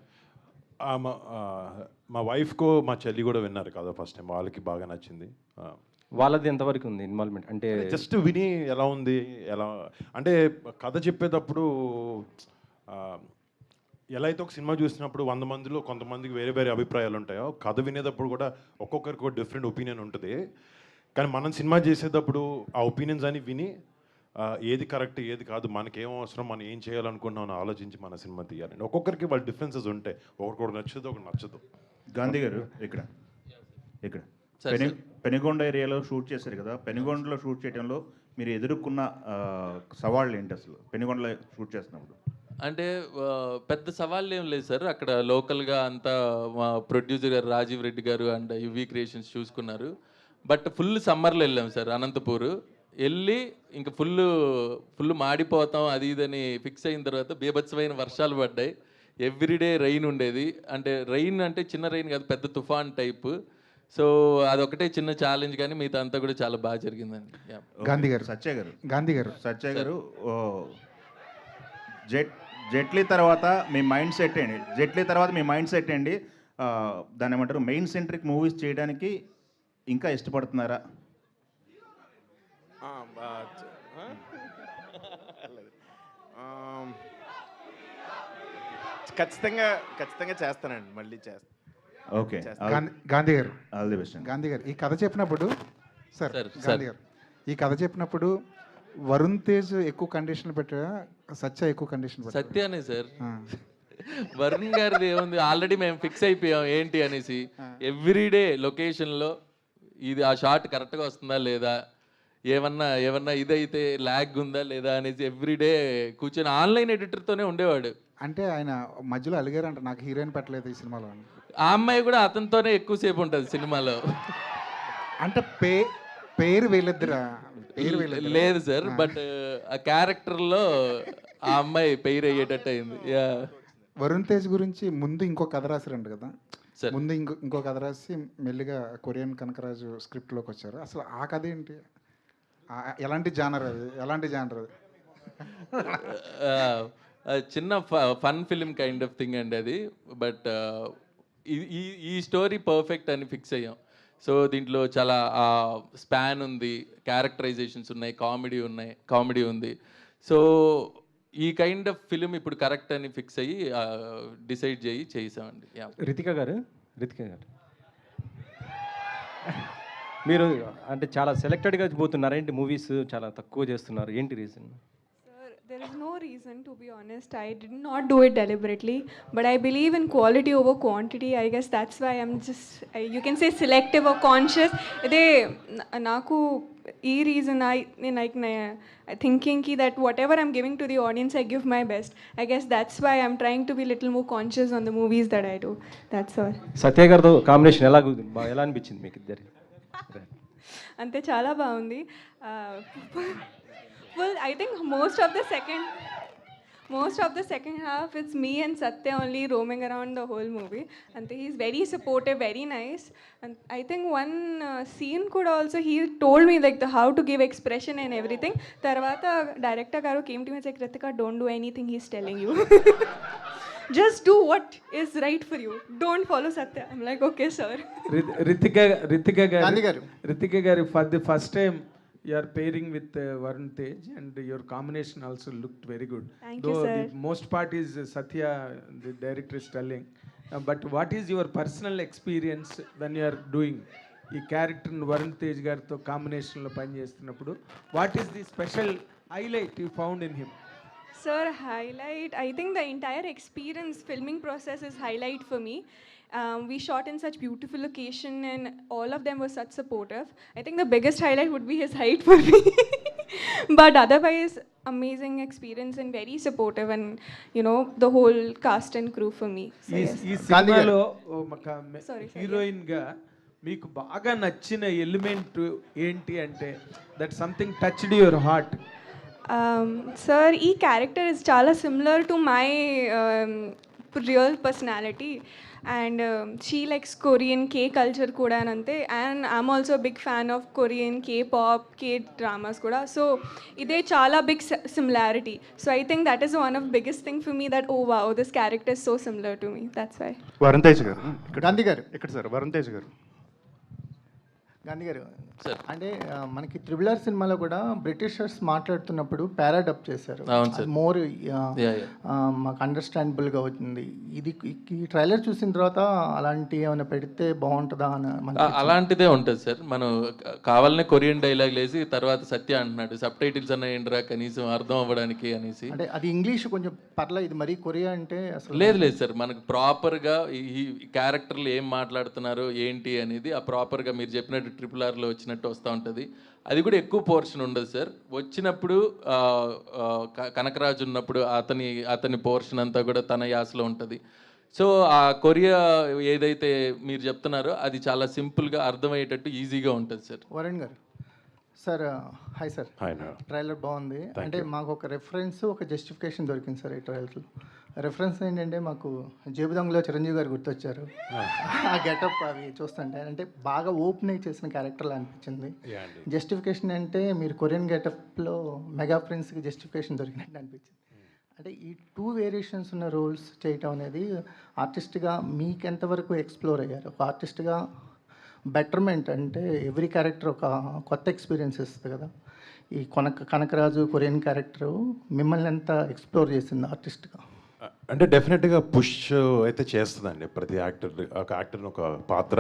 మా వైఫ్కు మా చెల్లి కూడా విన్నారు కదా ఫస్ట్ టైం, వాళ్ళకి బాగా నచ్చింది. వాళ్ళది ఎంతవరకు ఉంది ఇన్వాల్వ్మెంట్? అంటే జస్ట్ విని ఎలా ఉంది, ఎలా అంటే కథ చెప్పేటప్పుడు ఎలా అయితే ఒక సినిమా చూసినప్పుడు 100 మందిలో కొంతమందికి వేరే వేరే అభిప్రాయాలు ఉంటాయో, కథ వినేటప్పుడు కూడా ఒక్కొక్కరికి ఒక డిఫరెంట్ ఒపీనియన్ ఉంటుంది. కానీ మనం సినిమా చేసేటప్పుడు ఆ ఒపీనియన్స్ అని విని ఏది కరెక్ట్ ఏది కాదు, మనకేం అవసరం, మనం ఏం చేయాలనుకున్నాం అని ఆలోచించి మన సినిమా తీయాలండి. ఒక్కొక్కరికి వాళ్ళ డిఫరెన్సెస్ ఉంటాయి, ఒకరికి నచ్చదు ఒకటి నచ్చదు. గాంధీ గారు ఇక్కడ పెనుగొండ ఏరియాలో షూట్ చేశారు కదా, పెనుగొండలో షూట్ చేయడంలో మీరు ఎదుర్కొన్న సవాళ్ళు ఏంటి అసలు పెనుగొండలో షూట్ చేస్తున్నప్పుడు? అంటే పెద్ద సవాళ్ళు ఏం లేదు సార్. అక్కడ లోకల్గా అంతా మా ప్రొడ్యూసర్ గారు రాజీవ్ రెడ్డి గారు అండ్ యువి క్రియేషన్స్ చూసుకున్నారు. బట్ ఫుల్ సమ్మర్లో వెళ్ళాం సార్ అనంతపూర్. వెళ్ళి ఇంక ఫుల్ మాడిపోతాం అది ఇదని ఫిక్స్ అయిన తర్వాత బీభత్సమైన వర్షాలు పడ్డాయి. ఎవ్రీడే రెయిన్ ఉండేది. అంటే రెయిన్ అంటే చిన్న రెయిన్ కాదు, పెద్ద తుఫాన్ టైప్. సో అదొకటే చిన్న ఛాలెంజ్, కానీ మిగతా అంతా కూడా చాలా బాగా జరిగిందండి. గాంధీ గారు సత్య గారు జెట్లీ తర్వాత మీ మైండ్ సెట్ ఏంటి? దాన్ని ఏమంటారు, మెయిన్ సెంట్రిక్ మూవీస్ చేయడానికి ఇంకా ఇష్టపడుతున్నారా? ఖచ్చితంగా చేస్తానండి, మళ్ళీ చేస్తాను. ఓకే, గాంధీ గారు, ఆల్ ది బెస్ట్. గాంధీ గారు ఈ కథ చెప్పినప్పుడు సార్, గాంధీ గారు ఈ కథ చెప్పినప్పుడు వరుణ్ తేజ్ ఎక్కువ కండిషన్లు పెట్టా, సత్య ఎక్కువ కండిషన్ పెట్టా? సత్యానే సార్. వరుణ్ గారిది ఏముంది, ఆల్రెడీ మేము ఫిక్స్ అయిపోయాం ఏంటి అనేసి. ఎవ్రీడే లొకేషన్లో ఇది ఆ షాట్ కరెక్ట్గా వస్తుందా లేదా, ఏమన్నా ఇదైతే ల్యాగ్ ఉందా లేదా అనేసి ఎవ్రీడే కూర్చొని ఆన్లైన్ ఎడిటర్తోనే ఉండేవాడు. అంటే ఆయన మధ్యలో అలిగారంట, నాకు హీరోయిన్ పెట్టలేదు ఈ సినిమాలో అని. ఆ అమ్మాయి కూడా అతనితోనే ఎక్కువసేపు ఉంటుంది సినిమాలో. అంటే పేరు వీళ్ళిద్దరా? లేదు సార్, బట్ ఆ క్యారెక్టర్లో ఆ అమ్మాయి పెయిర్ అయ్యేటట్టు అయింది. వరుణ్ తేజ్ గురించి ముందు ఇంకో కథ రాశారంట కదా, సార్. ముందు ఇంకో కథ రాసి మెల్లిగా కొరియన్ కనకరాజు స్క్రిప్ట్లోకి వచ్చారు. అసలు ఆ కథ ఏంటి? ఎలాంటి జానర్ అది? చిన్న fun film kind of thing అండి అది. బట్ ఈ స్టోరీ పర్ఫెక్ట్ అని ఫిక్స్ అయ్యాం. సో దీంట్లో చాలా స్పాన్ ఉంది, క్యారెక్టరైజేషన్స్ ఉన్నాయి, కామెడీ ఉంది. సో ఈ కైండ్ ఆఫ్ ఫిలిం ఇప్పుడు కరెక్ట్ అని ఫిక్స్ అయ్యి డిసైడ్ చేసామండి. రితిక గారు మీరు అంటే చాలా సెలెక్టెడ్గా పోతున్నారు ఏంటి, మూవీస్ చాలా తక్కువ చేస్తున్నారు, ఏంటి reason? There is no reason, to be honest. I did not do it deliberately, but I believe in quality over quantity. I guess that's why I'm just, you can say selective or conscious. Ide naku ee reason thinking ki that whatever I'm giving to the audience, I give my best. I guess that's why I'm trying to be little more conscious on the movies that I do. That's all. సత్య గారితో combination ఎలా అనిపించింది మీకు ఇద్దరు? ante chala baagundi. Well, I think most of the second half, it's me and Satya only roaming around the whole movie. And he's very supportive, very nice. And I think one scene could also, he told me like how to give expression and everything. Tarvata director garu came to me and said, Ritika, don't do anything he's telling you. Just do what is right for you. Don't follow Satya. I'm like, okay, sir. Ritika garu, for the first time, you are pairing with Varun Tej, and your combination also looked very good. Thank Though you, sir. the most part is Satya, the director, is telling. But what is your personal experience when you are doing ఈ character Varun Tej గారితో కాంబినేషన్లో పనిచేస్తున్నప్పుడు? What is the special highlight you found in him? Sir, highlight, I think the entire experience, filming process is highlight for me. We shot in such beautiful location and all of them were such supportive. I think the biggest highlight would be his height for me. But otherwise, amazing experience and very supportive, and you know, the whole cast and crew for me. So, yes. ఈ సినిమాలో Sorry, sir. హీరోయిన్గా మీకు బాగా నచ్చిన element ఏంటి అంటే that something touched your heart? Sir, ఈ character is chala similar to my real personality. And she likes Korean K culture kuda anante, and I'm also a big fan of Korean K-pop, K-dramas kuda. So ide chala big similarity. So I think that is one of the biggest thing for me, that oh wow, this character is so similar to me. That's why. Varun Tej గారు, గాంధీ గారు ఇక్కడ sir, Varun Tej గారు. గాంధీ గారు, అంటే మనకి triple సినిమాలో కూడా Britishers మాట్లాడుతున్నప్పుడు పారాడప్ చేశారు. మోర్ మాకు అండర్స్టాండబుల్గా అవుతుంది. ఇది ఈ ట్రైలర్ చూసిన తర్వాత అలాంటి ఏమైనా పెడితే బాగుంటుందా అని? అలాంటిదే ఉంటుంది సార్. మనం కావాలనే కొరియన్ డైలాగ్ లేసి తర్వాత సత్య అంటున్నాడు, సబ్ టైటిల్స్ అన్న ఏంట్రా కనీసం అర్థం అవ్వడానికి అనేసి. అంటే అది ఇంగ్లీష్ కొంచెం పర్లేదు, ఇది మరీ కొరియా అంటే అసలు లేదు సార్. మనకు ప్రాపర్గా ఈ క్యారెక్టర్లు ఏం మాట్లాడుతున్నారు ఏంటి అనేది ఆ ప్రాపర్గా మీరు చెప్పినట్టు RRRలో వచ్చినట్టు వస్తూ ఉంటుంది. అది కూడా ఎక్కువ పోర్షన్ ఉండదు సార్. వచ్చినప్పుడు కనకరాజు ఉన్నప్పుడు అతని పోర్షన్ అంతా కూడా తన యాసలో ఉంటుంది. సో ఆ కొరియా ఏదైతే మీరు చెప్తున్నారో అది చాలా సింపుల్గా అర్థమయ్యేటట్టు ఈజీగా ఉంటుంది సార్. వరుణ్ గారు, sir hi sir. Hi. Trailer బాగుంది. అంటే మాకు ఒక రెఫరెన్స్ ఒక జస్టిఫికేషన్ దొరికింది సార్ ఈ ట్రైలర్లో. రెఫరెన్స్ ఏంటంటే మాకు జేబు దొంగలో చిరంజీవి గారు గుర్తొచ్చారు. ఆ గెటప్ అవి చూస్తుంటే అంటే బాగా ఓపెన్ చేసిన క్యారెక్టర్లా అనిపించింది. జస్టిఫికేషన్ అంటే మీరు కొరియన్ గెటప్లో మెగా ప్రిన్స్కి జస్టిఫికేషన్ దొరికినట్టు అనిపించింది. అంటే ఈ 2 వేరియేషన్స్ ఉన్న రోల్స్ చేయటం అనేది ఆర్టిస్ట్గా మీకు ఎంతవరకు ఎక్స్ప్లోర్ అయ్యారు? ఒక ఆర్టిస్ట్గా బెటర్మెంట్ అంటే ఎవ్రీ క్యారెక్టర్ ఒక కొత్త ఎక్స్పీరియన్స్ ఇస్తుంది కదా. ఈ కనకరాజు కొరియన్ క్యారెక్టరు మిమ్మల్ని ఎంత ఎక్స్ప్లోర్ చేసింది ఆర్టిస్ట్గా? అంటే డెఫినెట్గా పుష్ అయితే చేస్తుందండి ప్రతి యాక్టర్ని ఒక పాత్ర.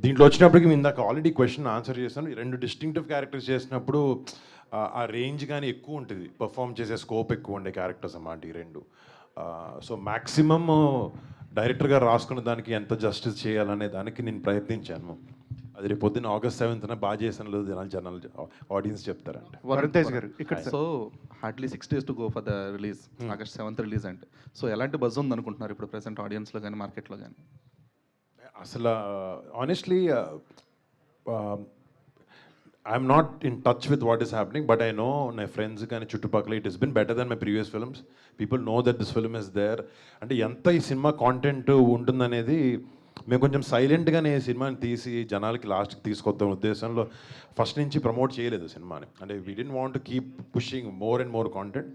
దీంట్లో వచ్చినప్పటికీ ఇందాక ఆల్రెడీ క్వశ్చన్ ఆన్సర్ చేశాను. 2 డిస్టింక్టివ్ క్యారెక్టర్స్ చేసినప్పుడు ఆ రేంజ్ కానీ ఎక్కువ ఉంటుంది, పర్ఫామ్ చేసే స్కోప్ ఎక్కువ ఉండే క్యారెక్టర్స్ అన్నమాట ఈ 2. సో మ్యాక్సిమమ్ డైరెక్టర్ గారు రాసుకున్న దానికి ఎంత జస్టిస్ చేయాలనే దానికి నేను ప్రయత్నించాను. అది రేపు పొద్దున్న August 7th బాగా చేసాను లేదు జనాలు ఆడియన్స్ చెప్తారండి. వరుణ్ తేజ్ గారు ఇక్కడ so hardly 6 days to go for the release. August 7th release అంటే సో ఎలాంటి బజ్ ఉంది అనుకుంటున్నారు ఇప్పుడు ప్రెసెంట్ ఆడియన్స్లో కానీ మార్కెట్లో కానీ? అసలు honestly I'm not in touch with what is happening, but I know my friends కానీ చుట్టుపక్కల it is been better than my previous films. People know that this film is there. అంటే ఎంత ఈ సినిమా కాంటెంట్ ఉంటుందనేది మేము కొంచెం సైలెంట్గానే ఈ సినిమాని తీసి జనాలకి లాస్ట్కి తీసుకొద్దాం ఉద్దేశంలో ఫస్ట్ నుంచి ప్రమోట్ చేయలేదు సినిమాని. అంటే we didn't want to keep pushing more and more content.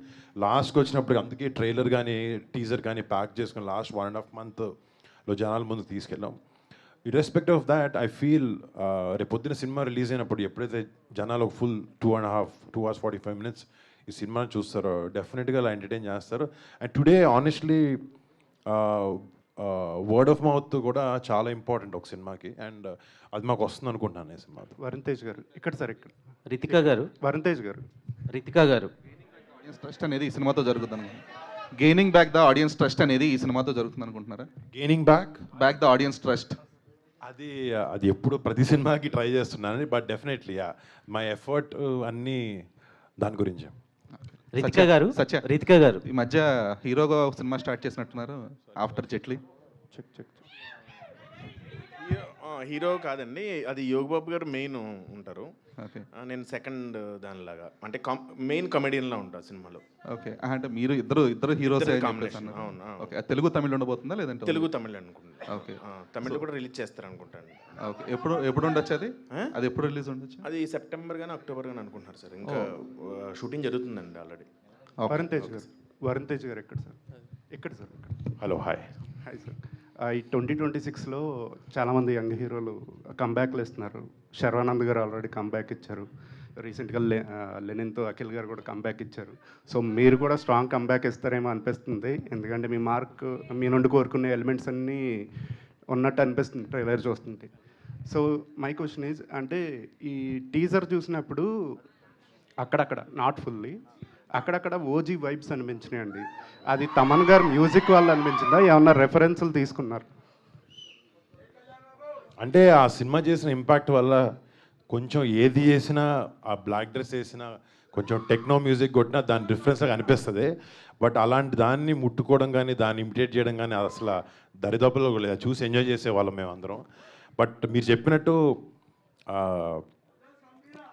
లాస్ట్కి వచ్చినప్పుడు అందుకే ట్రైలర్ కానీ టీజర్ కానీ ప్యాక్ చేసుకుని లాస్ట్ 1.5 monthలో జనాల ముందుకు తీసుకెళ్ళాం. Irrespective of that I feel రేపు పొద్దున సినిమా రిలీజ్ అయినప్పుడు ఎప్పుడైతే జనాలు ఫుల్ 2 hours 45 minutes ఈ సినిమాని చూస్తారో డెఫినెట్గా అలా ఎంటర్టైన్ చేస్తారు. And today honestly word of mouth కూడా చాలా ఇంపార్టెంట్ ఒక సినిమాకి. అండ్ అది మాకు వస్తుంది అనుకుంటున్నాను ఈ సినిమా. వరుణ్ తేజ్ గారు ఇక్కడ సార్ ఇక్కడ రితికా గారు. వరుణ్ తేజ్ గారు రితికా గారు. ఆడియన్స్ ట్రస్ట్ అనేది ఈ సినిమాతో జరుగుతుంది అనుకుంటున్నారు. Gaining back the audience trust అనేది ఈ సినిమాతో జరుగుతుంది అనుకుంటున్నారా? Gaining back the audience trust అది ఎప్పుడు ప్రతి సినిమాకి ట్రై చేస్తున్నాను. బట్ డెఫినెట్లీ మై ఎఫర్ట్ అన్నీ దాని గురించి. రితికా గారు. రితికా గారు ఈ మధ్య హీరోగా సినిమా స్టార్ట్ చేసినట్టున్నారు ఆఫ్టర్ జెట్లీ. హీరో కాదండి, అది యోగ్ బాబు గారు మెయిన్ ఉంటారు. నేను సెకండ్ దానిలాగా అంటే మెయిన్ కమెడియన్లా ఉంటాను సినిమాలో. ఓకే అంటే మీరు ఇద్దరు హీరోస్. ఓకే తెలుగు తమిళ్ ఉండబోతుందా లేదంటే? తెలుగు తమిళ్ అనుకుంటా. ఓకే తమిళ్ కూడా రిలీజ్ చేస్తారు అనుకుంటాను. ఓకే ఎప్పుడు ఉండొచ్చు అది ఎప్పుడు రిలీజ్ ఉండొచ్చు? అది సెప్టెంబర్ కానీ అక్టోబర్ కానీ అనుకుంటున్నారు సార్. ఇంకా షూటింగ్ జరుగుతుందండి ఆల్రెడీ. వరుణ్ తేజ్ గారు ఎక్కడ సార్? Hello hi sir. ఈ 2026లో చాలామంది యంగ్ హీరోలు కంబ్యాక్లు ఇస్తున్నారు. శర్వానంద్ గారు ఆల్రెడీ కంబ్యాక్ ఇచ్చారు. రీసెంట్గా లెనిన్తో అఖిల్ గారు కూడా కంబ్యాక్ ఇచ్చారు. సో మీరు కూడా స్ట్రాంగ్ కంబ్యాక్ ఇస్తారేమో అనిపిస్తుంది. ఎందుకంటే మీ నుండి కోరుకునే ఎలిమెంట్స్ అన్నీ ఉన్నట్టు అనిపిస్తుంది ట్రైలర్ చూస్తుంటే. సో మై క్వశ్చన్ ఈజ్ అంటే ఈ టీజర్ చూసినప్పుడు అక్కడక్కడ నాట్ ఫుల్లీ అక్కడక్కడ ఓజీ వైబ్స్ అనిపించినాయండి. అది తమన్ గారు మ్యూజిక్ వల్ల అనిపించిందా, ఏమన్నా రెఫరెన్స్లు తీసుకున్నారు? అంటే ఆ సినిమా చేసిన ఇంపాక్ట్ వల్ల కొంచెం ఏది చేసినా ఆ బ్లాక్ డ్రెస్ వేసినా కొంచెం టెక్నో మ్యూజిక్ కొట్టినా దాని డిఫరెన్స్ అనిపిస్తుంది. బట్ అలాంటి దాన్ని ముట్టుకోవడం కానీ దాన్ని ఇమిటేట్ చేయడం కానీ అసలు దరిదాపులో లేదు. చూసి ఎంజాయ్ చేసేవాళ్ళం మేము అందరం. బట్ మీరు చెప్పినట్టు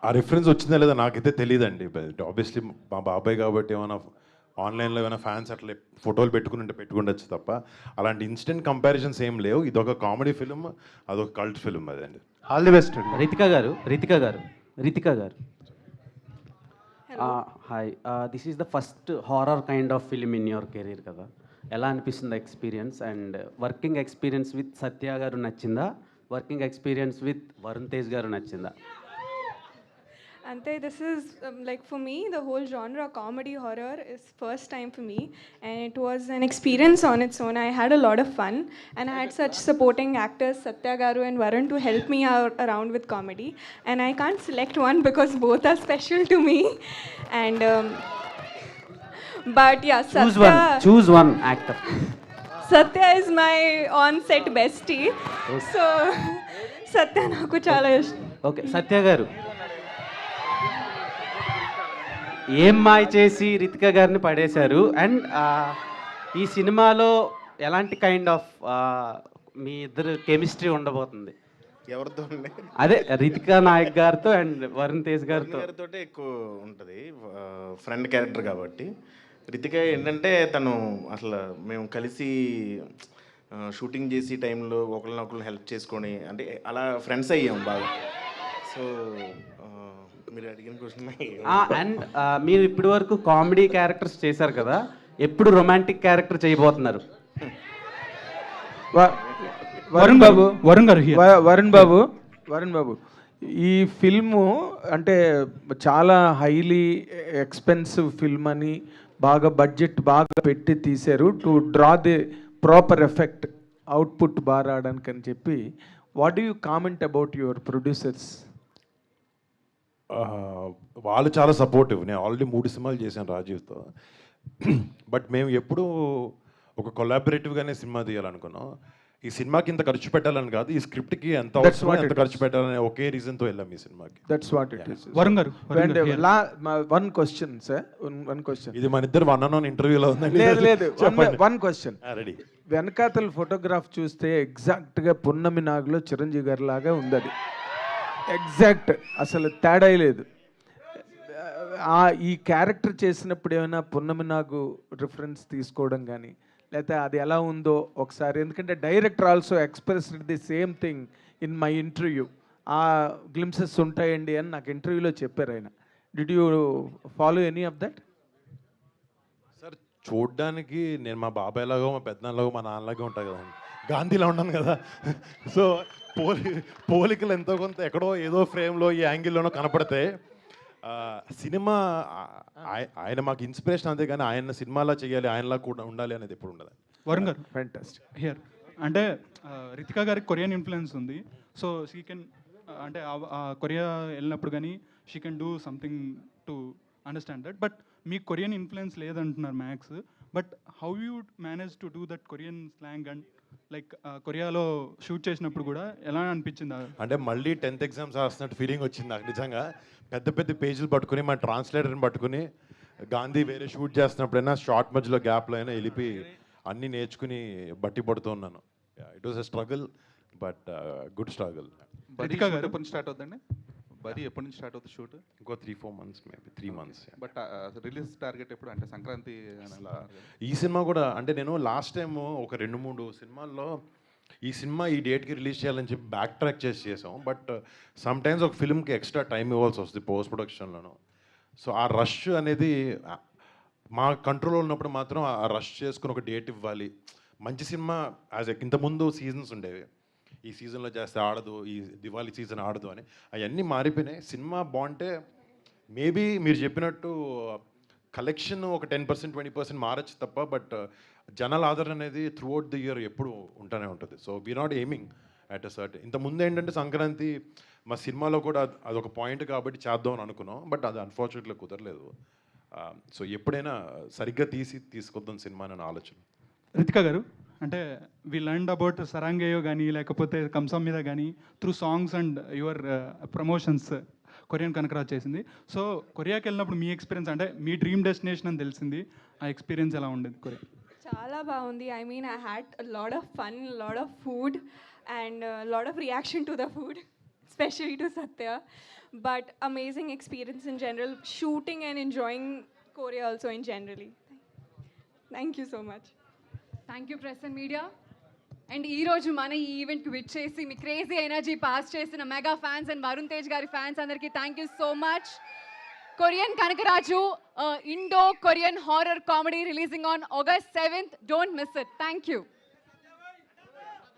ఆ రిఫరెన్స్ వచ్చిందా లేదా నాకైతే తెలియదండి. ఆబ్వియస్లీ మా బాబాయ్ కాబట్టి ఏమైనా ఆన్లైన్లో ఏమైనా ఫ్యాన్స్ అట్లా ఫోటోలు పెట్టుకుండొచ్చు తప్ప అలాంటి ఇన్స్టెంట్ కంపారిజన్స్ ఏం లేవు. ఇదొక కామెడీ ఫిల్మ్, అదొక కల్ట్ ఫిల్మ్. అదండి. All the best. రితికా గారు. Hi, this is the first horror kind of film in your career కదా. ఎలా అనిపిస్తుంది experience? And working experience with Satya గారు నచ్చిందా? Working experience with Varun Tej గారు నచ్చిందా? Ante, this is like for me, the whole genre comedy horror is first time for me, and it was an experience on its own. I had a lot of fun, and I had such supporting actors, Satya Garu and Varun, to help me out around with comedy. And I can't select one because both are special to me. And but yeah, Satya. Choose one actor. Satya is my on-set bestie, so Satya naku chala ishtam. Okay, Satya Garu. ఏం మాయ చేసి రితికా గారిని పడేశారు? And ఈ సినిమాలో ఎలాంటి kind of మీ ఇద్దరు chemistry ఉండబోతుంది? ఎవరితో ఉండే అదే రితికా నాయక్ గారితో అండ్ వరుణ్ తేజ్ గారితో. గారితో ఎక్కువ ఉంటుంది, ఫ్రెండ్ క్యారెక్టర్ కాబట్టి. రితిక ఏంటంటే తను అసలు మేము కలిసి షూటింగ్ చేసి టైంలో ఒకరినొకరు హెల్ప్ చేసుకొని అంటే అలా ఫ్రెండ్స్ అయ్యాం బాగా. సో మీరు అడిగిన క్వశ్చన్ అండ్ మీరు ఇప్పటి వరకు కామెడీ క్యారెక్టర్స్ చేశారు కదా, ఎప్పుడు రొమాంటిక్ క్యారెక్టర్ చేయబోతున్నారు? వరుణ్ బాబు ఈ ఫిల్ము అంటే చాలా హైలీ ఎక్స్పెన్సివ్ ఫిల్మ్ అని బాగా బడ్జెట్ బాగా పెట్టి తీశారు to draw the proper effect output బాగా రావడానికి అని చెప్పి. What do you comment about your producers? వాళ్ళు చాలా సపోర్టివ్. నేను ఆల్రెడీ 3 సినిమాలు చేశాను రాజీవ్తో. బట్ మేము ఎప్పుడూ ఒక కొలాబరేటివ్గానే సినిమా తీయాలనుకున్నాం. ఈ సినిమాకి ఇంత ఖర్చు పెట్టాలని కాదు, ఈ స్క్రిప్ట్కి ఎంత అవసరమో ఎంత ఖర్చు పెట్టాలని ఒకే రీజన్తో వెళ్ళాం ఈ సినిమాకి. That's what it is. Varun గారు one question sir, one question. ఇది మన ఇద్దరు 1-on-1 ఇంటర్వ్యూలో ఉందండి. లేదు వన్ క్వశ్చన్. రెడీ. వెనకాతల ఫోటోగ్రాఫ్ చూస్తే ఎగ్జాక్ట్గా పున్నమి నాగులో చిరంజీవి గారి లాగా ఉంది. అది ఎగ్జాక్ట్, అసలు తేడా లేదు. ఈ క్యారెక్టర్ చేసినప్పుడు ఏమైనా పున్నమి నాగు రిఫరెన్స్ తీసుకోవడం కానీ లేకపోతే అది ఎలా ఉందో ఒకసారి, ఎందుకంటే director also expressed the same thing in my interview. ఆ గ్లిమ్సెస్ ఉంటాయండి అని నాకు ఇంటర్వ్యూలో చెప్పారు ఆయన. Did you follow any of that? Sir చూడ్డానికి నేను మా బాబాయ్ లాగో మా పెద్దనాన్నలాగో మా నాన్నలాగా ఉంటాను కదండి, గాంధీలో ఉన్నాను కదా. సో పోలికలు ఎంతో కొంత ఎక్కడో ఏదో ఫ్రేమ్లో ఈ యాంగిల్లోనో కనపడితే సినిమా ఆయన మాకు ఇన్స్పిరేషన్, అంతే కానీ ఆయన సినిమాలా చేయాలి ఆయనలా కూడా ఉండాలి అనేది ఎప్పుడు ఉండదు. వరుణ్ గారు ఫ్యాంటాస్టిక్. హియర్ అంటే రితికా గారికి కొరియన్ ఇన్ఫ్లుయెన్స్ ఉంది. సో షీ కెన్ అంటే కొరియా వెళ్ళినప్పుడు కానీ she can do something to understand that. But మీకు కొరియన్ ఇన్ఫ్లుయెన్స్ లేదంటున్నారు max. But how you manage to do that Korean slang and like కొరియాలో షూట్ చేసినప్పుడు కూడా ఎలా అనిపించింది? అంటే మళ్ళీ 10th ఎగ్జామ్స్ రాస్తున్నట్టు ఫీలింగ్ వచ్చింది నాకు నిజంగా. పెద్ద పెద్ద పేజీలు పట్టుకుని మా ట్రాన్స్లేటర్ని పట్టుకుని గాంధీ వేరే షూట్ చేస్తున్నప్పుడైనా షార్ట్ మధ్యలో గ్యాప్లో అయినా వెళ్ళి అన్నీ నేర్చుకుని బట్టి పడుతూ ఉన్నాను. It was a struggle, but good struggle. ఎప్పటి నుంచి స్టార్ట్ అవుతుందండి? బరీ ఎప్పటి నుంచి స్టార్ట్ అవుతుంది షూట్? ఇంకో 3-4 months, maybe 3 months. But release target ఎప్పుడు? అంటే సంక్రాంతి. ఈ సినిమా కూడా అంటే నేను లాస్ట్ టైం ఒక 2-3 సినిమాల్లో ఈ సినిమా ఈ డేట్కి రిలీజ్ చేయాలని చెప్పి బ్యాక్ ట్రాక్ చేసాం. బట్ సమ్ టైమ్స్ ఒక ఫిల్మ్కి ఎక్స్ట్రా టైం ఇవ్వాల్సి వస్తుంది పోస్ట్ ప్రొడక్షన్లోనూ. సో ఆ రష్ అనేది మా కంట్రోల్లో ఉన్నప్పుడు మాత్రం ఆ రష్ చేసుకుని ఒక డేట్ ఇవ్వాలి. మంచి సినిమా ఇంతకుముందు సీజన్స్ ఉండేవి, ఈ సీజన్లో చేస్తే ఆడదు, ఈ దివాళీ సీజన్ ఆడదు అని. అవన్నీ మారిపోయినాయి. సినిమా బాగుంటే మేబీ మీరు చెప్పినట్టు కలెక్షన్ ఒక 10% 20% మారచ్చు తప్ప, బట్ జనాల ఆదరణ అనేది త్రూఅవుట్ ది ఇయర్ ఎప్పుడు ఉంటూనే ఉంటుంది. So we not aiming at a certain. ఇంతకుముందు ఏంటంటే సంక్రాంతి మా సినిమాలో కూడా అదొక పాయింట్ కాబట్టి చేద్దాం అని అనుకున్నాం, బట్ అది అన్ఫార్చునేట్గా కుదరలేదు. సో ఎప్పుడైనా సరిగ్గా తీసుకొద్దాం సినిమా అని ఆలోచన. రితికా గారు అంటే వి లర్న్డ్ అబౌట్ సరాంగేయో కానీ లేకపోతే కంసం మీద కానీ through songs and your promotions Korean Kanakaraj చేసింది. సో కొరియాకి వెళ్ళినప్పుడు మీ ఎక్స్పీరియన్స్, అంటే మీ డ్రీమ్ డెస్టినేషన్ అని తెలిసింది, ఆ ఎక్స్పీరియన్స్ ఎలా ఉండేది కొరియా? చాలా బాగుంది. I mean I had lot of fun, lot of food and lot of reaction to the food, especially to Satya. But amazing experience in general, shooting and enjoying Korea also in generally. Thank you so much. Thank you press and media. And ఈరోజు మన ఈ ఈవెంట్కి విచ్చేసి మీ crazy energy pass చేసిన mega fans and Varun Tej గారి fans అందరికీ thank you so much. Korean Kanakaraju Indo Korean horror comedy releasing on August 7th. Don't miss it. Thank you.